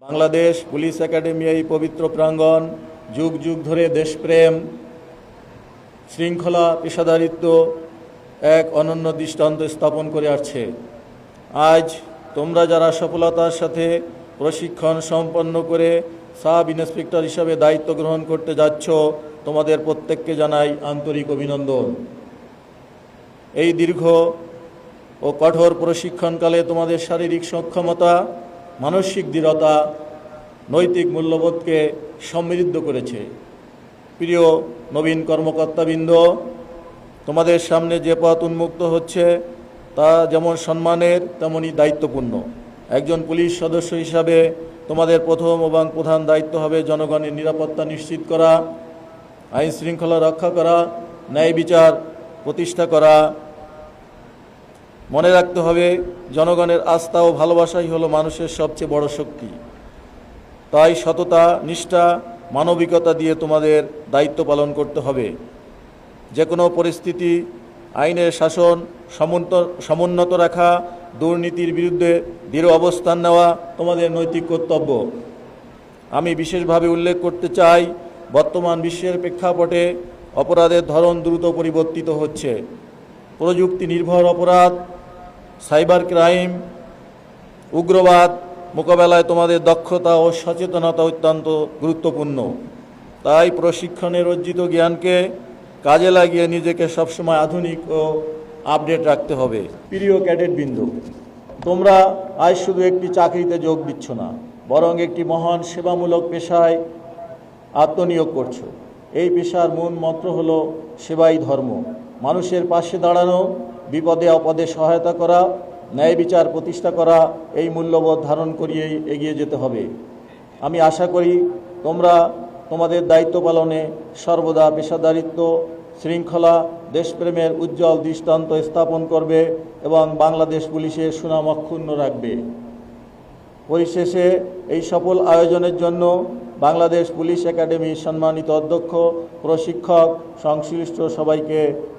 Bangladesh police academy এই পবিত্র প্রাঙ্গণ যুগ যুগ ধরে দেশপ্রেম, শৃঙ্খলা, পেশাদারিত্ব এক অনন্য দৃষ্টান্ত স্থাপন করে আসছে। আজ তোমরা যারা সফলতার সাথে প্রশিক্ষণ সম্পন্ন করে সাব ইন্সপেক্টর হিসাবে দায়িত্ব গ্রহণ করতে যাচ্ছ, তোমাদের প্রত্যেককে জানাই আন্তরিক অভিনন্দন। এই দীর্ঘ ও কঠোর প্রশিক্ষণকালে তোমাদের শারীরিক সক্ষমতা, মানসিক দৃঢ়তা, নৈতিক মূল্যবোধকে সমৃদ্ধ করেছে। প্রিয় নবীন কর্মকর্তাবৃন্দ, তোমাদের সামনে যে পথ উন্মুক্ত হচ্ছে তা যেমন সম্মানের তেমনই দায়িত্বপূর্ণ। একজন পুলিশ সদস্য হিসাবে তোমাদের প্রথম এবং প্রধান দায়িত্ব হবে জনগণের নিরাপত্তা নিশ্চিত করা, আইন শৃঙ্খলা রক্ষা করা, ন্যায় বিচার প্রতিষ্ঠা করা। মনে রাখতে হবে, জনগণের আস্থা ও ভালোবাসাই হলো মানুষের সবচেয়ে বড় শক্তি। তাই সততা, নিষ্ঠা, মানবিকতা দিয়ে তোমাদের দায়িত্ব পালন করতে হবে। যে কোনো পরিস্থিতি আইনের শাসন সমুন্নত রাখা, দুর্নীতির বিরুদ্ধে দৃঢ় অবস্থান নেওয়া তোমাদের নৈতিক কর্তব্য। আমি বিশেষভাবে উল্লেখ করতে চাই, বর্তমান বিশ্বের প্রেক্ষাপটে অপরাধের ধরন দ্রুত পরিবর্তিত হচ্ছে। প্রযুক্তি নির্ভর অপরাধ, সাইবার ক্রাইম, উগ্রবাদ মোকাবেলায় তোমাদের দক্ষতা ও সচেতনতা অত্যন্ত গুরুত্বপূর্ণ। তাই প্রশিক্ষণের অর্জিত জ্ঞানকে কাজে লাগিয়ে নিজেকে সবসময় আধুনিক ও আপডেট রাখতে হবে। প্রিয় ক্যাডেটবৃন্দ, তোমরা আজ শুধু একটি চাকরিতে যোগ দিচ্ছ না, বরং একটি মহান সেবামূলক পেশায় আত্মনিয়োগ করছো। এই পেশার মূল মন্ত্র হলো সেবাই ধর্ম। মানুষের পাশে দাঁড়ানো, বিপদে আপদে সহায়তা করা, ন্যায় বিচার প্রতিষ্ঠা করা, এই মূল্যবোধ ধারণ করিয়েই এগিয়ে যেতে হবে। আমি আশা করি তোমরা তোমাদের দায়িত্ব পালনে সর্বদা পেশাদারিত্ব, শৃঙ্খলা, দেশপ্রেমের উজ্জ্বল দৃষ্টান্ত স্থাপন করবে এবং বাংলাদেশ পুলিশের সুনাম অক্ষুণ্ণ রাখবে। পরিশেষে এই সফল আয়োজনের জন্য বাংলাদেশ পুলিশ একাডেমির সম্মানিত অধ্যক্ষ, প্রশিক্ষক, সংশ্লিষ্ট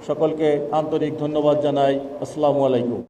সকলকে আন্তরিক ধন্যবাদ জানাই। আসসালামু আলাইকুম।